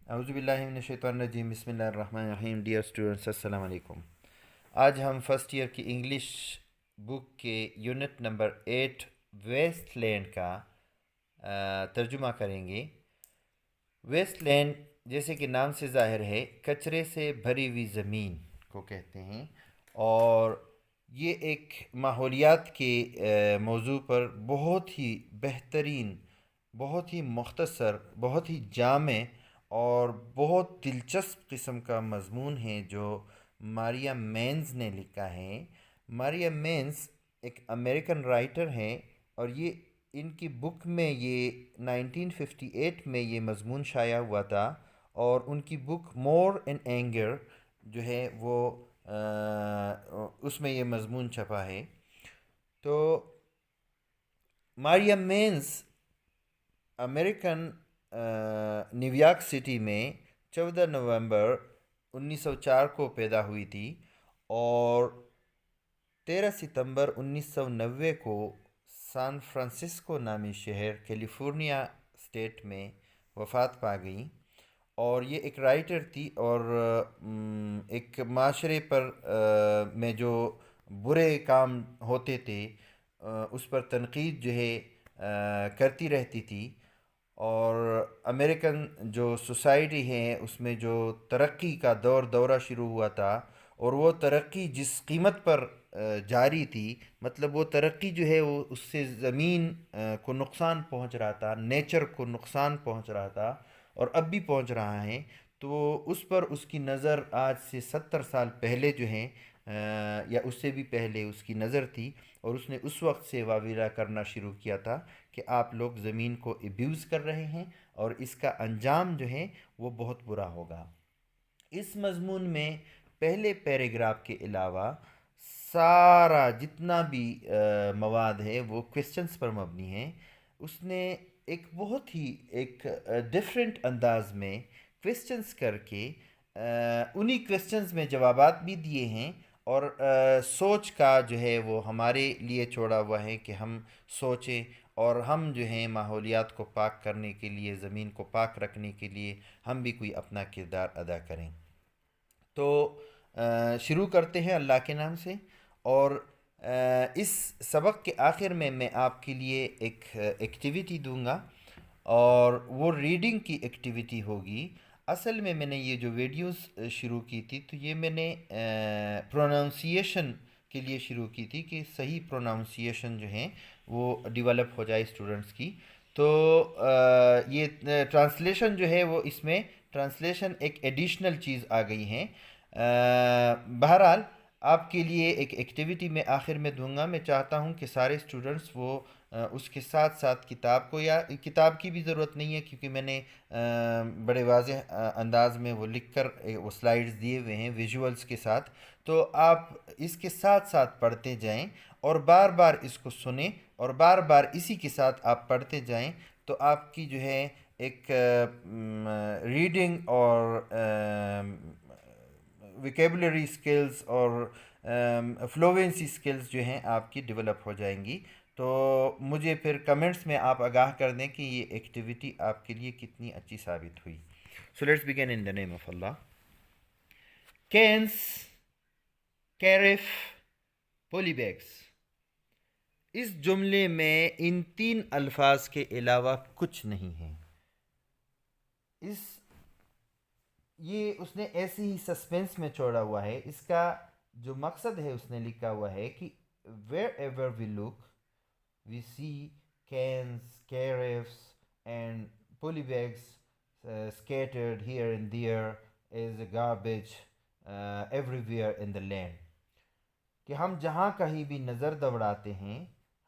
اعوذ باللہ من الشیطان الرجیم بسم اللہ الرحمن الرحیم ڈیئر اسٹوڈنٹس السلام علیکم۔ آج ہم فرسٹ ایئر کی انگلش بک کے یونٹ نمبر 8 ویسٹ لینڈ کا ترجمہ کریں گے۔ ویسٹ لینڈ جیسے کہ نام سے ظاہر ہے کچرے سے بھری ہوئی زمین کو کہتے ہیں، اور یہ ایک ماحولیات کے موضوع پر بہت ہی بہترین، بہت ہی مختصر، بہت ہی جامع اور بہت دلچسپ قسم کا مضمون ہے جو ماریا مینز نے لکھا ہے۔ ماریا مینز ایک امریکن رائٹر ہیں، اور یہ ان کی بک میں یہ 1958 میں یہ مضمون شائع ہوا تھا، اور ان کی بک مور ان اینگر جو ہے وہ اس میں یہ مضمون چھپا ہے۔ تو ماریا مینز امریکن نیو یارک سٹی میں 14 نومبر 1904 کو پیدا ہوئی تھی، اور 13 ستمبر 1990 کو سان فرانسسکو نامی شہر کیلیفورنیا اسٹیٹ میں وفات پا گئیں۔ اور یہ ایک رائٹر تھی، اور ایک معاشرے پر میں جو برے کام ہوتے تھے اس پر تنقید جو ہے کرتی رہتی تھی، اور امریکن جو سوسائٹی ہے اس میں جو ترقی کا دورہ شروع ہوا تھا، اور وہ ترقی جس قیمت پر جاری تھی، مطلب وہ ترقی جو ہے وہ اس سے زمین کو نقصان پہنچ رہا تھا، نیچر کو نقصان پہنچ رہا تھا، اور اب بھی پہنچ رہا ہے۔ تو اس پر اس کی نظر آج سے 70 سال پہلے جو ہیں یا اس سے بھی پہلے اس کی نظر تھی، اور اس نے اس وقت سے واویلا کرنا شروع کیا تھا کہ آپ لوگ زمین کو ایبیوز کر رہے ہیں، اور اس کا انجام جو ہے وہ بہت برا ہوگا۔ اس مضمون میں پہلے پیراگراف کے علاوہ سارا جتنا بھی مواد ہے وہ کویسچنز پر مبنی ہے۔ اس نے ایک بہت ہی ایک ڈیفرنٹ انداز میں کویسچنز کر کے انہی کویسچنز میں جوابات بھی دیے ہیں، اور سوچ کا جو ہے وہ ہمارے لیے چھوڑا ہوا ہے کہ ہم سوچیں، اور ہم جو ہیں ماحولیات کو پاک کرنے کے لیے، زمین کو پاک رکھنے کے لیے ہم بھی کوئی اپنا کردار ادا کریں۔ تو شروع کرتے ہیں اللہ کے نام سے، اور اس سبق کے آخر میں آپ کے لیے ایک ایکٹیویٹی دوں گا، اور وہ ریڈنگ کی ایکٹیویٹی ہوگی۔ اصل میں نے یہ جو ویڈیوز شروع کی تھی تو یہ میں نے پروناؤنسیشن کے لیے شروع کی تھی کہ صحیح پروناؤنسیشن جو ہیں وہ ڈیولپ ہو جائے اسٹوڈنٹس کی۔ تو یہ ٹرانسلیشن جو ہے وہ اس میں ٹرانسلیشن ایک ایڈیشنل چیز آ گئی ہیں۔ بہرحال آپ کے لیے ایک ایکٹیویٹی میں آخر میں دوں گا۔ میں چاہتا ہوں کہ سارے اسٹوڈنٹس وہ اس کے ساتھ ساتھ کتاب کو، یا کتاب کی بھی ضرورت نہیں ہے کیونکہ میں نے بڑے واضح انداز میں وہ لکھ کر وہ سلائیڈز دیے ہوئے ہیں ویژولز کے ساتھ، تو آپ اس کے ساتھ ساتھ پڑھتے جائیں، اور بار بار اس کو سنیں، اور بار بار اسی کے ساتھ آپ پڑھتے جائیں، تو آپ کی جو ہے ایک ریڈنگ اور ویکیبلری سکلز اور فلوینسی سکلز جو ہیں آپ کی ڈیولپ ہو جائیں گی۔ تو مجھے پھر کمنٹس میں آپ آگاہ کر دیں کہ یہ ایکٹیویٹی آپ کے لیے کتنی اچھی ثابت ہوئی۔ So let's begin in the name of Allah. Cans, carafes, poly bags. اس جملے میں ان 3 الفاظ کے علاوہ کچھ نہیں ہے۔ یہ اس نے ایسے ہی سسپینس میں چھوڑا ہوا ہے۔ اس کا جو مقصد ہے اس نے لکھا ہوا ہے کہ wherever we look we see cans, carafes and poly bags scattered here and there as a garbage everywhere in the land، کہ ہم جہاں کہیں بھی نظر دوڑاتے ہیں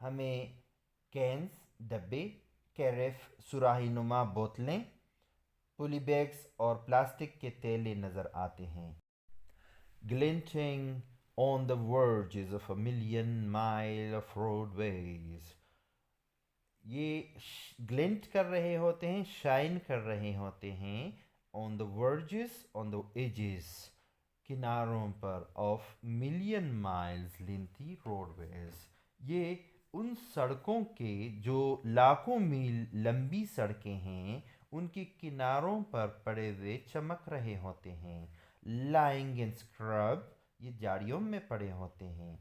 ہمیں کینس ڈبے، کیرف سراہی نما بوتلیں، پولی بیگس اور پلاسٹک کے تیلے نظر آتے ہیں۔ glinting on the verges of a million mile of roadways، یہ گلنٹ کر رہے ہوتے ہیں، شائن کر رہے ہوتے ہیں، on the verges on the edges کناروں پر، of million miles lengthy roadways, یہ ان سڑکوں کے جو لاکھوں میل لمبی سڑکیں ہیں، ان کے کناروں پر پڑے ہوئے چمک رہے ہوتے ہیں. لائنگ ان اسکرب، یہ جاڑیوں میں پڑے ہوتے ہیں.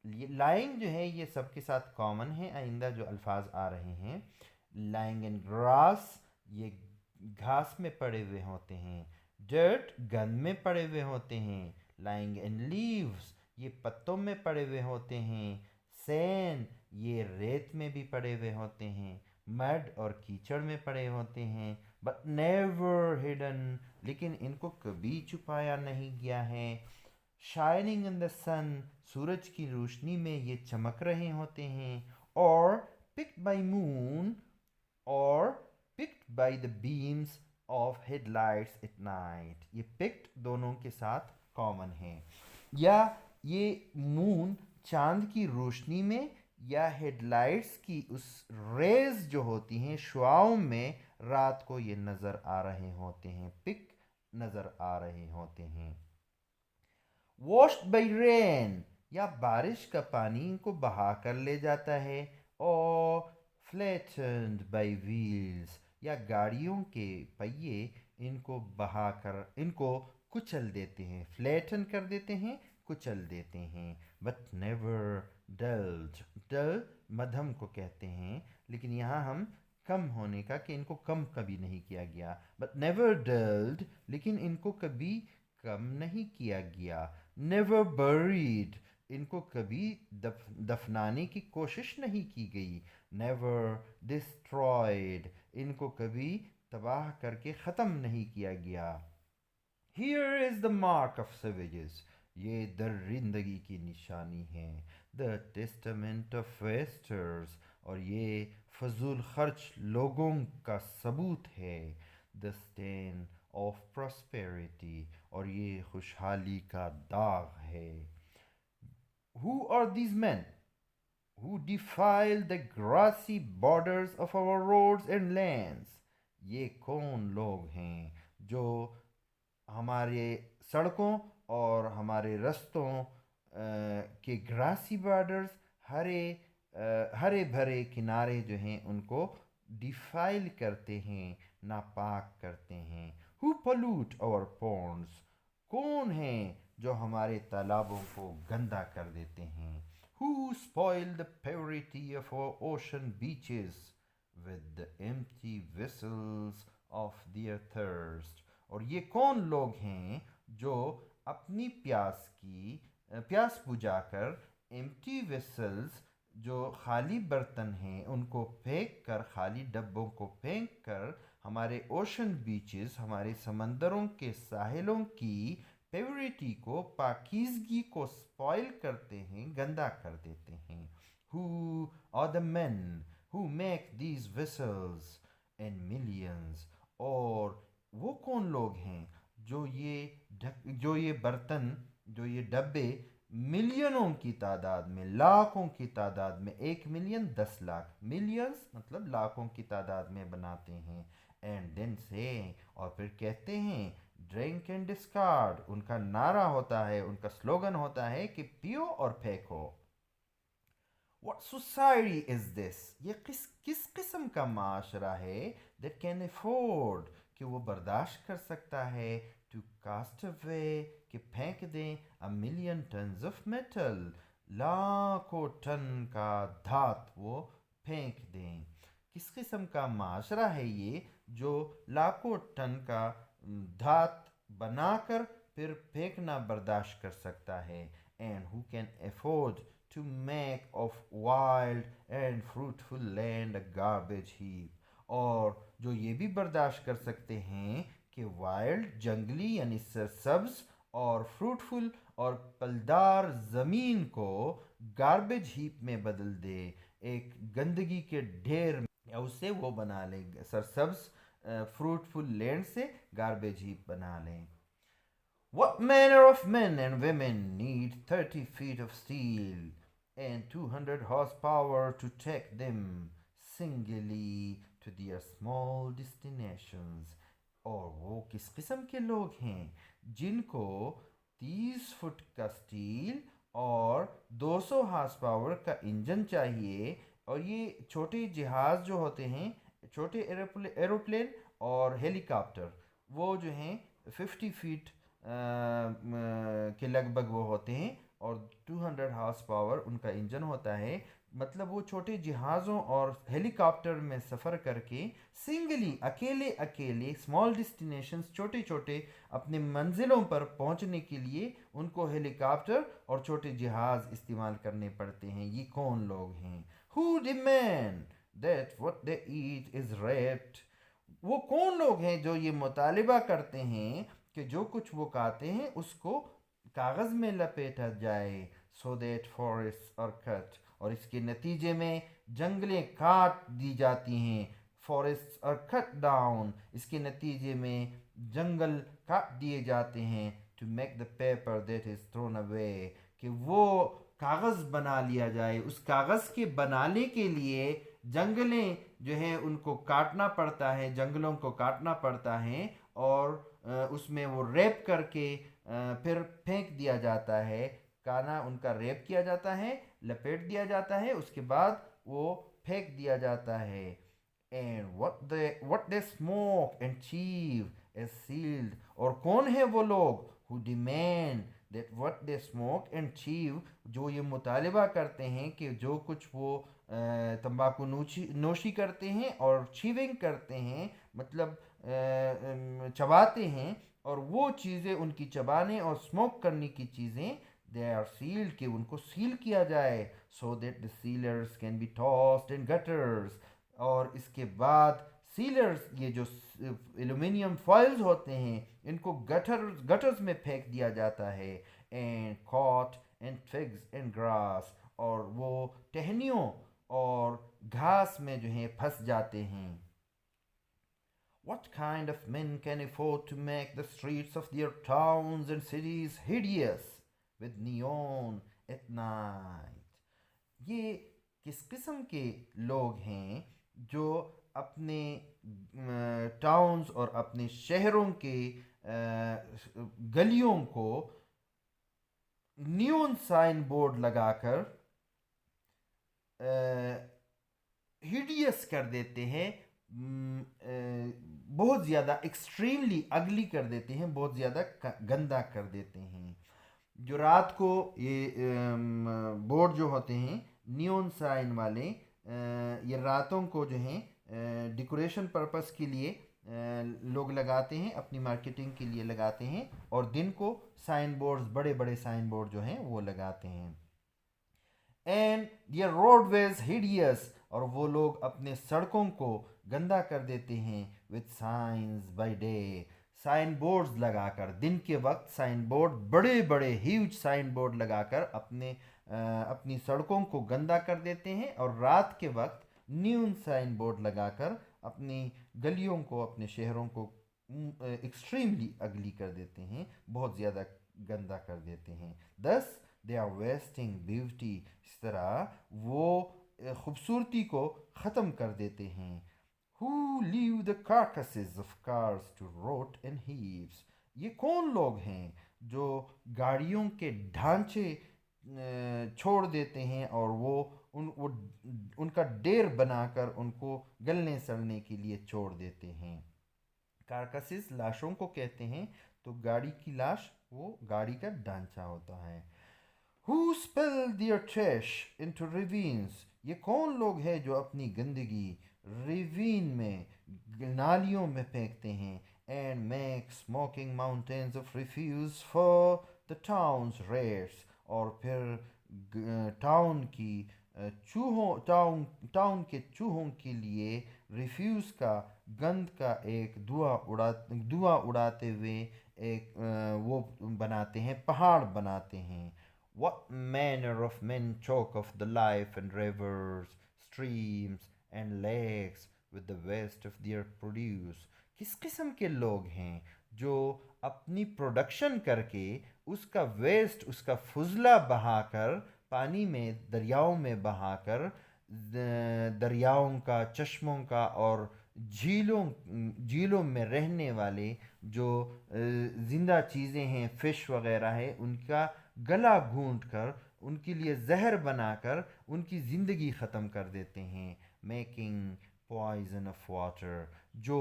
یہ لائنگ جو ہے یہ سب کے ساتھ کامن ہے، آئندہ جو الفاظ آ رہے ہیں. لائنگ ان گراس، یہ گھاس میں پڑے ہوئے ہوتے ہیں. ڈرٹ، گند میں پڑے ہوئے ہوتے ہیں. لائنگ ان لیوز، یہ پتوں میں پڑے ہوئے ہوتے ہیں. سینڈ، یہ ریت میں بھی پڑے ہوئے ہوتے ہیں. مڈ اور کیچڑ میں پڑے ہوتے ہیں. بٹ نیور ہڈن، لیکن ان کو کبھی چھپایا نہیں گیا ہے. شائننگ ان دا سن، سورج کی روشنی میں یہ چمک رہے ہوتے ہیں. اور پکڈ بائی مون، اور picked by the beams of headlights at night. یہ پکڈ دونوں کے ساتھ کامن ہے. یا یہ مون چاند کی روشنی میں یا ہیڈ لائٹس کی اس ریز جو ہوتی ہیں شعاؤں میں رات کو یہ نظر آ رہے ہوتے ہیں، پک نظر آ رہے ہوتے ہیں. واشڈ بائی رین، یا بارش کا پانی ان کو بہا کر لے جاتا ہے. اور فلیٹنڈ بائی ویلز، یا گاڑیوں کے پہیے ان کو بہا کر ان کو کچل دیتے ہیں، فلیٹن کر دیتے ہیں، کچل دیتے ہیں. بٹ نیور ڈلڈ، ڈل مدھم کو کہتے ہیں، لیکن یہاں ہم کم ہونے کا کہ ان کو کم کبھی نہیں کیا گیا. بٹ نیور ڈلڈ، لیکن ان کو کبھی کم نہیں کیا گیا. نیور بریڈ، ان کو کبھی دفنانے کی کوشش نہیں کی گئی. نیور ڈسٹرائڈ، ان کو کبھی تباہ کر کے ختم نہیں کیا گیا. Here is the mark of سیویجز، یہ درندگی کی نشانی ہے. دا ٹیسٹمنٹ آف ویسٹرز، اور یہ فضول خرچ لوگوں کا ثبوت ہے. دا سٹین آف پراسپیرٹی، اور یہ خوشحالی کا داغ ہے. Who are these men who defile the grassy borders of our roads and lands؟ یہ کون لوگ ہیں جو ہمارے سڑکوں اور ہمارے رستوں کے گراسی بارڈرز، ہرے بھرے کنارے جو ہیں ان کو ڈیفائل کرتے ہیں، ناپاک کرتے ہیں. Who pollute our ponds؟ کون ہیں جو ہمارے تالابوں کو گندا کر دیتے ہیں. Who spoil the purity of our ocean beaches with the empty vessels of their thirst؟ اور یہ کون لوگ ہیں جو اپنی پیاس بجھا کر ایمٹی ویسلز، جو خالی برتن ہیں ان کو پھینک کر، خالی ڈبوں کو پھینک کر ہمارے اوشن بیچز، ہمارے سمندروں کے ساحلوں کی پیوریٹی کو، پاکیزگی کو سپوائل کرتے ہیں، گندا کر دیتے ہیں. Who are the men who make these vessels in millions؟ اور وہ کون لوگ ہیں جو یہ برتن، جو یہ ڈبے ملینوں کی تعداد میں، لاکھوں کی تعداد میں، 1 ملین 10 لاکھ، ملینز مطلب لاکھوں کی تعداد میں بناتے ہیں. اینڈ دین سے، اور پھر کہتے ہیں ڈرنک اینڈ ڈسکارڈ، ان کا نعرہ ہوتا ہے، ان کا سلوگن ہوتا ہے کہ پیو اور پھینکو. What society is this؟ یہ کس قسم کا معاشرہ ہے that can afford، کہ وہ برداشت کر سکتا ہے to cast away، کہ پھینک دیں a million tons of metal، لاکھوں ٹن کا دھات وہ پھینک دیں. کس قسم کا معاشرہ ہے یہ جو لاکھوں ٹن کا دھات بنا کر پھر پھینکنا برداشت کر سکتا ہے. And who can afford to make of wild and fruitful land a garbage heap؟ اور جو یہ بھی برداشت کر سکتے ہیں کہ وائلڈ، جنگلی یعنی سرسبز اور فروٹفل اور پلدار زمین کو گاربیج ہیپ میں بدل دے، ایک گندگی کے ڈھیر میں، یا اسے وہ بنا لیں، سرسبز فروٹفل لینڈ سے گاربیج ہیپ بنا لیں. What manner of men and women need 30 feet of steel and 200 horsepower to take them singly to their small destinations؟ اور وہ کس قسم کے لوگ ہیں جن کو 30 فٹ کا سٹیل اور 200 ہارس پاور کا انجن چاہیے، اور یہ چھوٹے جہاز جو ہوتے ہیں، چھوٹے ایروپلین، اور ہیلی کاپٹر وہ جو ہیں 50 فیٹ کے لگ بھگ وہ ہوتے ہیں اور 200 ہارس پاور ان کا انجن ہوتا ہے. مطلب وہ چھوٹے جہازوں اور ہیلی کاپٹر میں سفر کر کے سنگلی اکیلے اسمال ڈسٹینیشنز چھوٹے چھوٹے اپنے منزلوں پر پہنچنے کے لیے ان کو ہیلی کاپٹر اور چھوٹے جہاز استعمال کرنے پڑتے ہیں. یہ کون لوگ ہیں؟ Who demand that what they eat is raped. وہ کون لوگ ہیں جو یہ مطالبہ کرتے ہیں کہ جو کچھ وہ کھاتے ہیں اس کو کاغذ میں لپیٹا جائے. So that forests are cut. اور اس کے نتیجے میں جنگلیں کاٹ دی جاتی ہیں. Forests are cut down. اس کے نتیجے میں جنگل کاٹ دیے جاتے ہیں. To make the paper that is thrown away. کہ وہ کاغذ بنا لیا جائے. اس کاغذ کے بنانے کے لیے جنگلیں جو ہیں ان کو کاٹنا پڑتا ہے، جنگلوں کو کاٹنا پڑتا ہے اور اس میں وہ ریپ کر کے پھر پھینک دیا جاتا ہے. کانا ان کا ریپ کیا جاتا ہے، لپیٹ دیا جاتا ہے، اس کے بعد وہ پھینک دیا جاتا ہے. And what they smoke and chew is sealed. اور کون ہے وہ لوگ who demand that what they smoke and chew، جو یہ مطالبہ کرتے ہیں کہ جو کچھ وہ تمباکو نوشی کرتے ہیں اور چیونگ کرتے ہیں، مطلب چباتے ہیں، اور وہ چیزیں ان کی چبانے اور اسموک کرنے کی چیزیں they are sealed، کہ ان کو سیل کیا جائے. So that the sealers can be tossed in gutters. اور اس کے بعد سیلرز، یہ جو ایلومینیم فائلز ہوتے ہیں، ان کو گٹرز میں پھینک دیا جاتا ہے. And caught in twigs and grass، اور وہ ٹہنیوں اور گھاس میں جو ہیں پھنس جاتے ہیں. What kind of men can afford to make the streets of their towns and cities hideous with neon at night؟ یہ کس قسم کے لوگ ہیں جو اپنے ٹاؤنز اور اپنے شہروں کے گلیوں کو نیون سائن بورڈ لگا کر ہیڈیس کر دیتے ہیں، بہت زیادہ ایکسٹریملی اگلی کر دیتے ہیں، بہت زیادہ گندا کر دیتے ہیں. جو رات کو یہ بورڈ جو ہوتے ہیں نیون سائن والے، یہ راتوں کو جو ہیں ڈیکوریشن پرپس کے لیے لوگ لگاتے ہیں، اپنی مارکیٹنگ کے لیے لگاتے ہیں، اور دن کو سائن بورڈز، بڑے بڑے سائن بورڈ جو ہیں وہ لگاتے ہیں. اینڈ دیئر روڈ ویز ہیڈیس، اور وہ لوگ اپنے سڑکوں کو گندا کر دیتے ہیں. With signs by day, sign boards لگا کر، دن کے وقت سائن بورڈ، بڑے بڑے ہیوج سائن بورڈ لگا کر اپنی سڑکوں کو گندا کر دیتے ہیں، اور رات کے وقت نیون سائن بورڈ لگا کر اپنی گلیوں کو، اپنے شہروں کو ایکسٹریملی اگلی کر دیتے ہیں، بہت زیادہ گندا کر دیتے ہیں. thus they are wasting beauty، اس طرح وہ خوبصورتی کو ختم کر دیتے ہیں. who leave the carcasses of cars to rot in heaps، یہ کون لوگ ہیں جو گاڑیوں کے ڈھانچے چھوڑ دیتے ہیں اور وہ ان کا ڈیر بنا کر ان کو گلنے سڑنے کے لیے چھوڑ دیتے ہیں. کارکسز لاشوں کو کہتے ہیں، تو گاڑی کی لاش وہ گاڑی کا ڈھانچہ ہوتا ہے. who spill their trash into ravines، یہ کون لوگ ہیں جو اپنی گندگی ریوین میں، نالیوں میں پھینکتے ہیں. and make smoking mountains of refuse for the town's rats، اور پھر ٹاؤن کے چوہوں کے لیے ریفیوز کا، گند کا ایک دھواں اڑاتے ہوئے ایک وہ بناتے ہیں، پہاڑ بناتے ہیں. what manner of men choke of the life and rivers, streams and lakes with the waste of their produce، کس قسم کے لوگ ہیں جو اپنی پروڈکشن کر کے اس کا ویسٹ، اس کا فضلہ بہا کر پانی میں، دریاؤں میں بہا کر، دریاؤں کا، چشموں کا اور جھیلوں میں رہنے والے جو زندہ چیزیں ہیں، فش وغیرہ ہے، ان کا گلا گھونٹ کر، ان کے لیے زہر بنا کر ان کی زندگی ختم کر دیتے ہیں. میکنگ پوائزن آف واٹر، جو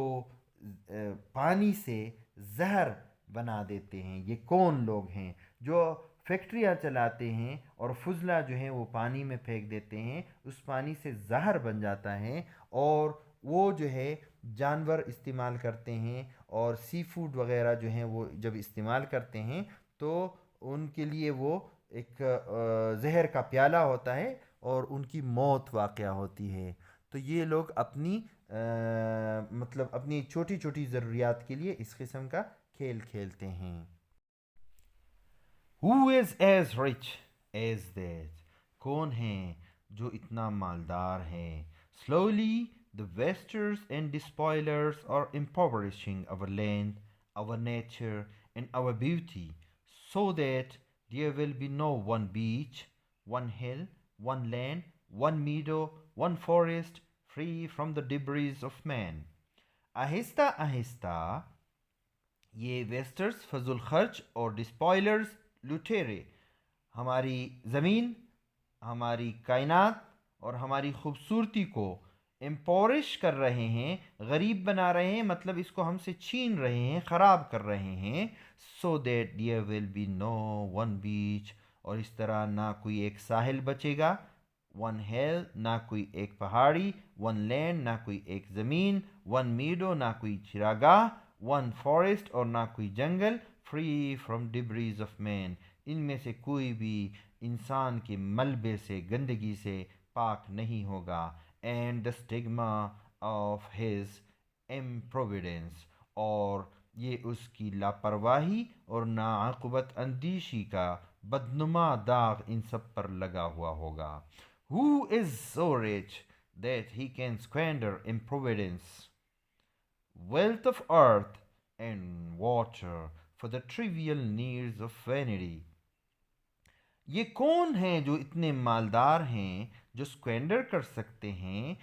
پانی سے زہر بنا دیتے ہیں. یہ کون لوگ ہیں جو فیکٹریاں چلاتے ہیں اور فضلہ جو ہیں وہ پانی میں پھینک دیتے ہیں, اس پانی سے زہر بن جاتا ہے, اور وہ جو ہے جانور استعمال کرتے ہیں, اور سی فوڈ وغیرہ جو ہیں وہ جب استعمال کرتے ہیں تو ان کے لیے وہ ایک زہر کا پیالہ ہوتا ہے اور ان کی موت واقع ہوتی ہے. تو یہ لوگ اپنی مطلب اپنی چھوٹی چھوٹی ضروریات کے لیے اس قسم کا کھیل کھیلتے ہیں. Who is as rich as that? کون ہے جو اتنا مالدار ہے؟ Slowly the wasters and despoilers are impoverishing our land, our nature, and our beauty, so that there will be no one beach, one hill, one land, one meadow, one forest free from the debris of man. آہستہ آہستہ یہ ویسٹرز فضل خرچ اور ڈسپوائلرز لٹیرے ہماری زمین، ہماری کائنات اور ہماری خوبصورتی کو امپورش کر رہے ہیں، غریب بنا رہے ہیں، مطلب اس کو ہم سے چھین رہے ہیں، خراب کر رہے ہیں. So that there will be no one beach, اور اس طرح نہ کوئی ایک ساحل بچے گا، ون ہیل نہ کوئی ایک پہاڑی، ون لینڈ نہ کوئی ایک زمین، ون میڈو نہ کوئی چراگاہ، ون فارسٹ اور نہ کوئی جنگل، فری فرام ڈبریز آف مین، ان میں سے کوئی بھی انسان کے ملبے سے، گندگی سے پاک نہیں ہوگا. And the stigma of his improvidence, اور یہ اس کی لاپرواہی اور ناعاقبت اندیشی کا بدنما داغ ان سب پر لگا ہوا ہوگا. Who is so rich that he can squander improvidence, wealth of earth and water for the trivial needs of vanity? یہ کون ہیں جو اتنے مالدار ہیں جو اسکوینڈر کر سکتے ہیں،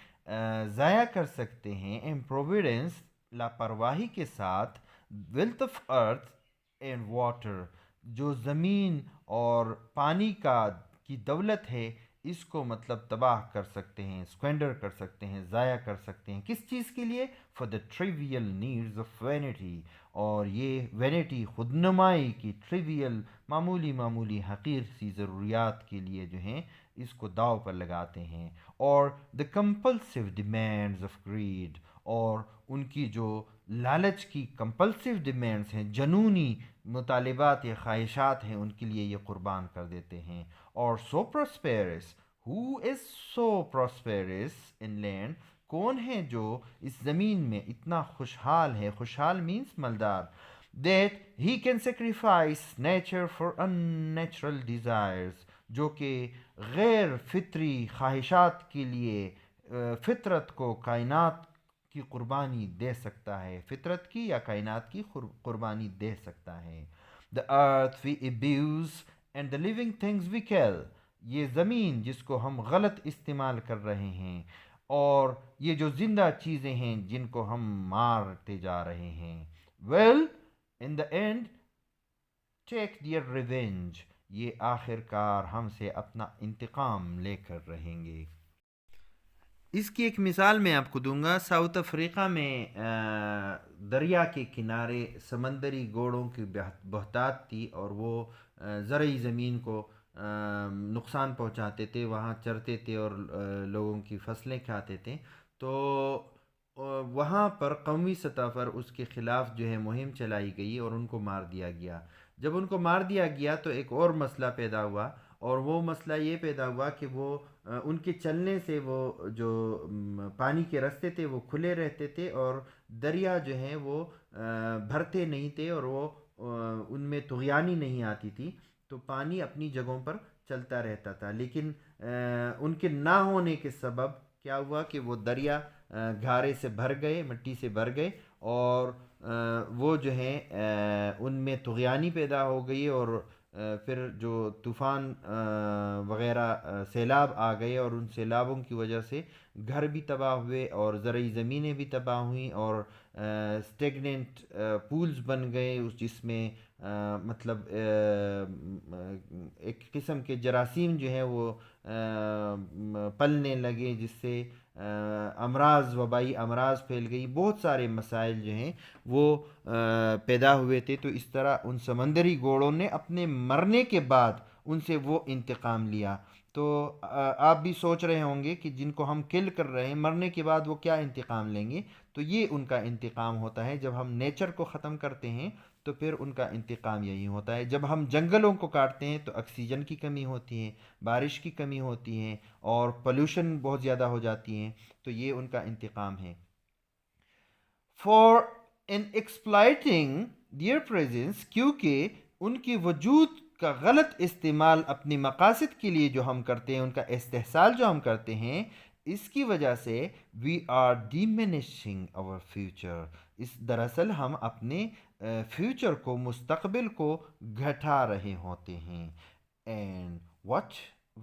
ضائع کر سکتے ہیں، امپروویڈنس لاپرواہی کے ساتھ، wealth of earth and water جو زمین اور پانی کی دولت ہے، اس کو مطلب تباہ کر سکتے ہیں، اسکوینڈر کر سکتے ہیں، ضائع کر سکتے ہیں. کس چیز کے لیے؟ For the travel needs of vanity, اور یہ وینٹی خود نمائی کی ٹریویل معمولی معمولی حقیر سی ضروریات کے لیے جو ہیں اس کو داؤ پر لگاتے ہیں. اور دا کمپلسو ڈیمانڈز آف گریڈ، اور ان کی جو لالچ کی کمپلسو ڈیمانڈز ہیں، جنونی مطالبات یا خواہشات ہیں، ان کے لیے یہ قربان کر دیتے ہیں. اور سو پراسپیرس، ہو از سو پراسپیرس ان لینڈ، کون ہے جو اس زمین میں اتنا خوشحال ہے، خوشحال مینس مالدار، that he can sacrifice nature for unnatural desires، جو کہ غیر فطری خواہشات کے لیے فطرت کو، کائنات کی قربانی دے سکتا ہے، فطرت کی یا کائنات کی قربانی دے سکتا ہے. The earth we abuse and the living things we kill، یہ زمین جس کو ہم غلط استعمال کر رہے ہیں، اور یہ جو زندہ چیزیں ہیں جن کو ہم مارتے جا رہے ہیں. well in the end take their revenge، یہ آخر کار ہم سے اپنا انتقام لے کر رہیں گے. اس کی ایک مثال میں آپ کو دوں گا. ساؤتھ افریقہ میں دریا کے کنارے سمندری گھوڑوں کی بہتات تھی، اور وہ زرعی زمین کو نقصان پہنچاتے تھے، وہاں چرتے تھے اور لوگوں کی فصلیں کھاتے تھے. تو وہاں پر قومی سطح پر اس کے خلاف جو ہے مہم چلائی گئی اور ان کو مار دیا گیا. جب ان کو مار دیا گیا تو ایک اور مسئلہ پیدا ہوا، اور وہ مسئلہ یہ پیدا ہوا کہ وہ ان کے چلنے سے وہ جو پانی کے راستے تھے وہ کھلے رہتے تھے، اور دریا جو ہیں وہ بھرتے نہیں تھے، اور وہ ان میں طغیانی نہیں آتی تھی، تو پانی اپنی جگہوں پر چلتا رہتا تھا. لیکن ان کے نہ ہونے کے سبب کیا ہوا کہ وہ دریا گھارے سے بھر گئے، مٹی سے بھر گئے، اور وہ جو ہیں ان میں طغیانی پیدا ہو گئی، اور پھر جو طوفان وغیرہ سیلاب آ گئے، اور ان سیلابوں کی وجہ سے گھر بھی تباہ ہوئے اور زرعی زمینیں بھی تباہ ہوئیں، اور اسٹیگننٹ پولز بن گئے جس میں مطلب ایک قسم کے جراثیم جو ہیں وہ پلنے لگے، جس سے امراض، وبائی امراض پھیل گئی، بہت سارے مسائل جو ہیں وہ پیدا ہوئے تھے. تو اس طرح ان سمندری گھوڑوں نے اپنے مرنے کے بعد ان سے وہ انتقام لیا. تو آپ بھی سوچ رہے ہوں گے کہ جن کو ہم کل کر رہے ہیں مرنے کے بعد وہ کیا انتقام لیں گے. تو یہ ان کا انتقام ہوتا ہے. جب ہم نیچر کو ختم کرتے ہیں تو پھر ان کا انتقام یہی ہوتا ہے. جب ہم جنگلوں کو کاٹتے ہیں تو آکسیجن کی کمی ہوتی ہے، بارش کی کمی ہوتی ہے، اور پولوشن بہت زیادہ ہو جاتی ہیں. تو یہ ان کا انتقام ہے. For in exploiting their presence, کیونکہ ان کے وجود کا غلط استعمال اپنی مقاصد کے لیے جو ہم کرتے ہیں، ان کا استحصال جو ہم کرتے ہیں، اس کی وجہ سے we are diminishing our future. دراصل ہم اپنے فیوچر کو، مستقبل کو گھٹا رہے ہوتے ہیں. And what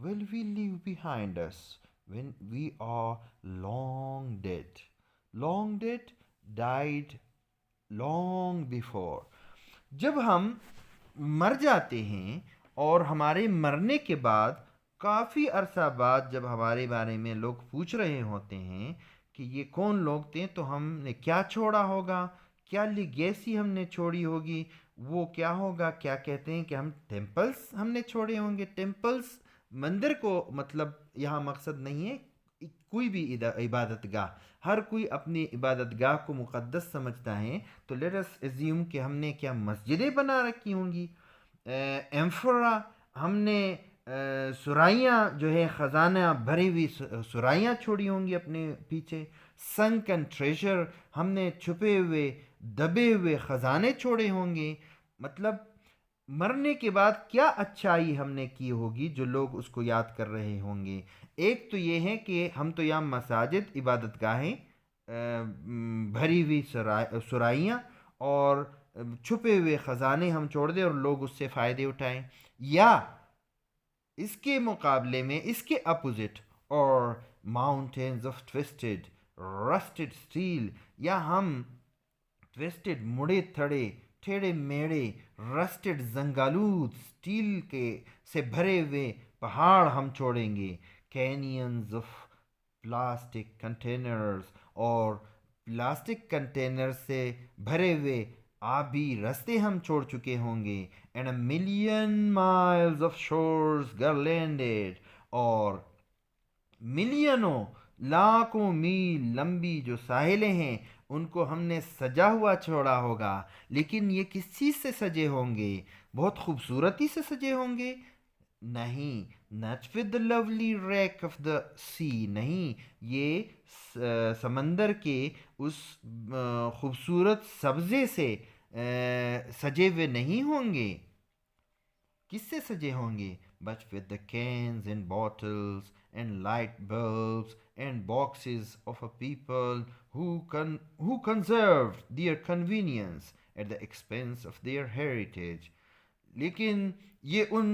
will we leave behind اس when we are long dead. Long dead, died long before. جب ہم مر جاتے ہیں اور ہمارے مرنے کے بعد کافی عرصہ بعد جب ہمارے بارے میں لوگ پوچھ رہے ہوتے ہیں کہ یہ کون لوگ تھے، تو ہم نے کیا چھوڑا ہوگا، کیا لیگیسی ہم نے چھوڑی ہوگی، وہ کیا ہوگا، کیا کہتے ہیں کہ ہم ٹیمپلز ہم نے چھوڑے ہوں گے. ٹیمپلز مندر کو مطلب یہاں مقصد نہیں ہے، کوئی بھی عبادت گاہ، ہر کوئی اپنی عبادت گاہ کو مقدس سمجھتا ہے. تو لیٹ اس ایزیوم کہ ہم نے کیا مسجدیں بنا رکھی ہوں گی، ایمفورا، ہم نے سرائیاں جو ہے خزانہ بھری ہوئی سرائیاں چھوڑی ہوں گی اپنے پیچھے. سنکن ٹریجر، ہم نے چھپے ہوئے دبے ہوئے خزانے چھوڑے ہوں گے. مطلب مرنے کے بعد کیا اچھائی ہم نے کی ہوگی جو لوگ اس کو یاد کر رہے ہوں گے. ایک تو یہ ہے کہ ہم تو یہاں مساجد، عبادت گاہیں، بھری ہوئی سرائیاں اور چھپے ہوئے خزانے ہم چھوڑ دیں اور لوگ اس سے فائدے اٹھائیں. یا اس کے مقابلے میں، اس کے اپوزٹ، اور mountains of twisted rusted steel, یا ہم ٹویسٹڈ، مڑے تھڑے، ٹھیڑے میڑے، رسٹڈ زنگالود اسٹیل کے سے بھرے ہوئے پہاڑ ہم چھوڑیں گے. کینینز آف پلاسٹک کنٹینرز، اور پلاسٹک کنٹینر سے بھرے ہوئے آبی رستے ہم چھوڑ چکے ہوں گے. And a million miles of shores garlanded, اور ملینوں، لاکھوں میل لمبی جو ساحلیں ہیں ان کو ہم نے سجا ہوا چھوڑا ہوگا. لیکن یہ کس چیز سے سجے ہوں گے؟ بہت خوبصورتی سے سجے ہوں گے؟ نہیں. not with the lovely wreck of the sea، نہیں، یہ سمندر کے اس خوبصورت سبزے سے سجے ہوئے نہیں ہوں گے. کس سے سجے ہوں گے؟ but with the cans and bottles and light bulbs and boxes of a people who conserved their convenience at the expense of their heritage. لیکن یہ ان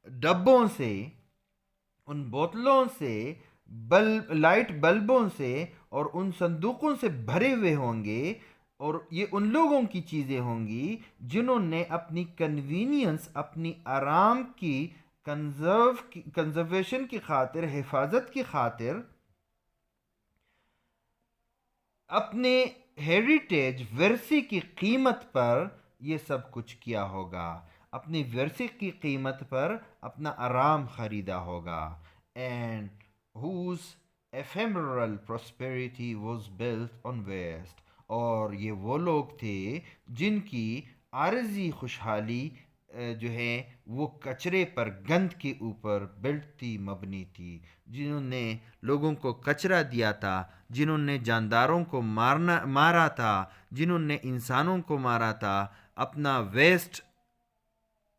ڈبوں سے، ان بوتلوں سے، لائٹ بلبوں سے اور ان صندوقوں سے بھرے ہوئے ہوں گے. اور یہ ان لوگوں کی چیزیں ہوں گی جنہوں نے اپنی کنوینئنس، اپنی آرام کی کنزرویشن کی خاطر، حفاظت کی خاطر اپنے ہیریٹیج، ورثے کی قیمت پر یہ سب کچھ کیا ہوگا. اپنی ورثے کی قیمت پر اپنا آرام خریدا ہوگا. And whose ephemeral prosperity was built on waste، اور یہ وہ لوگ تھے جن کی عارضی خوشحالی جو ہے وہ کچرے پر، گند کے اوپر بلٹ تھی، مبنی تھی. جنہوں نے لوگوں کو کچرا دیا تھا، جنہوں نے جانداروں کو مارا تھا، جنہوں نے انسانوں کو مارا تھا، اپنا ویسٹ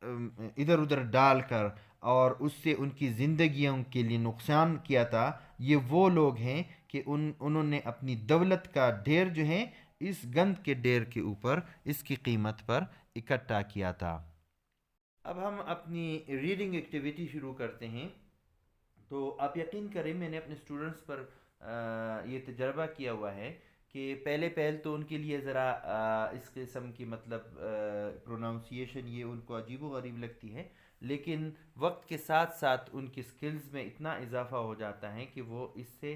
ادھر ادھر ڈال کر اور اس سے ان کی زندگیوں کے لیے نقصان کیا تھا. یہ وہ لوگ ہیں کہ انہوں نے اپنی دولت کا ڈھیر جو ہے اس گند کے ڈھیر کے اوپر، اس کی قیمت پر اکٹھا کیا تھا. اب ہم اپنی ریڈنگ ایکٹیویٹی شروع کرتے ہیں. تو آپ یقین کریں میں نے اپنے اسٹوڈنٹس پر یہ تجربہ کیا ہوا ہے کہ پہل تو ان کے لیے ذرا اس قسم کی مطلب پروناؤنسیشن یہ ان کو عجیب و غریب لگتی ہے، لیکن وقت کے ساتھ ساتھ ان کی سکلز میں اتنا اضافہ ہو جاتا ہے کہ وہ اس سے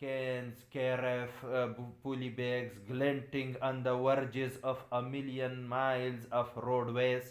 cans, carafe, pulley bags, glinting on the verges of a million miles of roadways।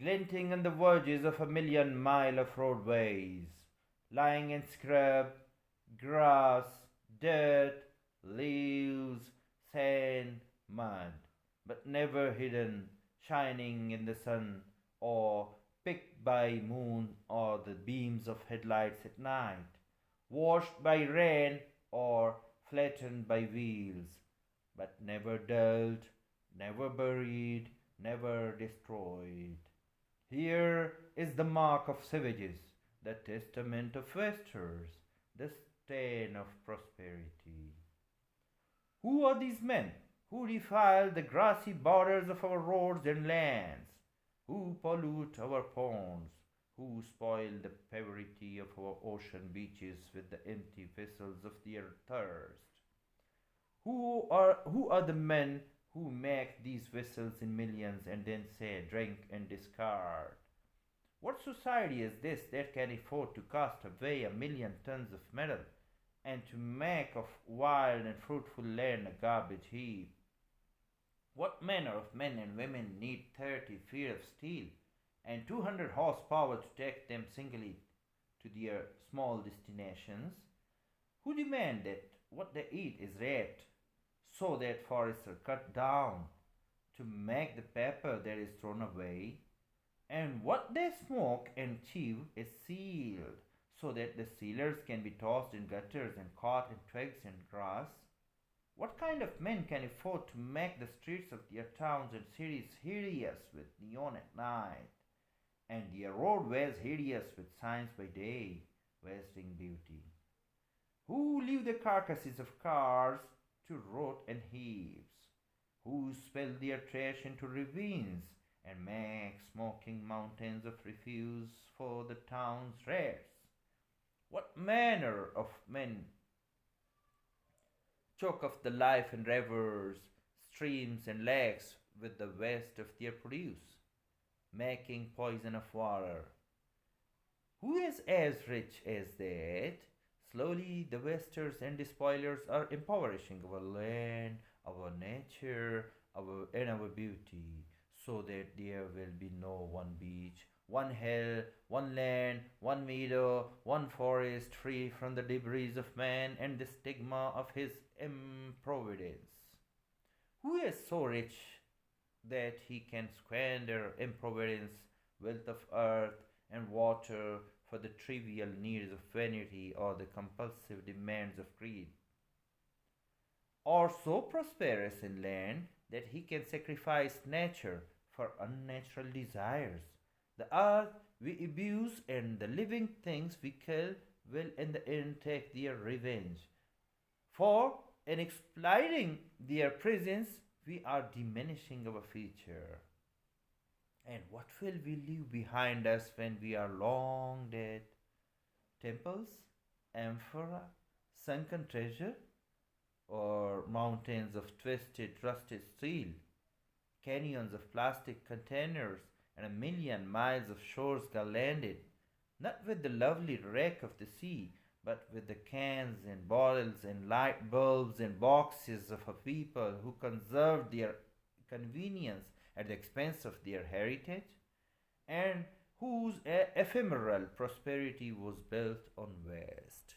glinting on the verges of a million mile of roadways, lying in scrub, grass, dirt, leaves, sand, mud, but never hidden, shining in the sun, or picked by moon or the beams of headlights at night, washed by rain or flattened by wheels, but never dulled, never buried, never destroyed. Here is the mark of savages, the testament of Westers, the stain of prosperity. Who are these men who defile the grassy borders of our roads and lands, who pollute our ponds, who spoil the purity of our ocean beaches with the empty vessels of their thirst? Who are the men who make these vessels in millions and then say, drink and discard? What society is this that can afford to cast away 1,000,000 tons of metal, and to make of wild and fruitful land a garbage heap? What manner of men and women need 30 feet of steel and 200 horsepower to take them singly to their small destinations? Who demand that what they eat is raped, so that forests are cut down to make the paper that is thrown away, and what they smoke and chew is sealed, so that the sealers can be tossed in gutters and caught in twigs and grass? What kind of men can afford to make the streets of their towns and cities hideous with neon at night, and their roadways hideous with signs by day, wasting beauty? Who leave the carcasses of cars to rot in heaps? Who spill their trash into ravines and make smoking mountains of refuse for the town's rats? What manner of men choke off the life in rivers, streams, and lakes with the waste of their produce, making poison of water? Who is as rich as that? Slowly, the wasters and despoilers are impoverishing our land, our nature, our beauty, so that there will be no one beach, one hill, one land, one meadow, one forest free from the debris of man and the stigma of his improvidence. Who is so rich that he can squander improvidence, wealth of earth and water, for the trivial needs of vanity or the compulsive demands of greed? Or so prosperous in land that he can sacrifice nature for unnatural desires? The earth we abuse and the living things we kill will in the end take their revenge. For in exploiting their presence, we are diminishing our future. And what will we leave behind us when we are long dead? Temples, amphora, sunken treasure, or mountains of twisted, rusted steel, canyons of plastic containers, and a million miles of shores garlanded, not with the lovely wreck of the sea, but with the cans and bottles and light bulbs and boxes of a people who conserved their convenience at the expense of their heritage, and whose ephemeral prosperity was built on waste.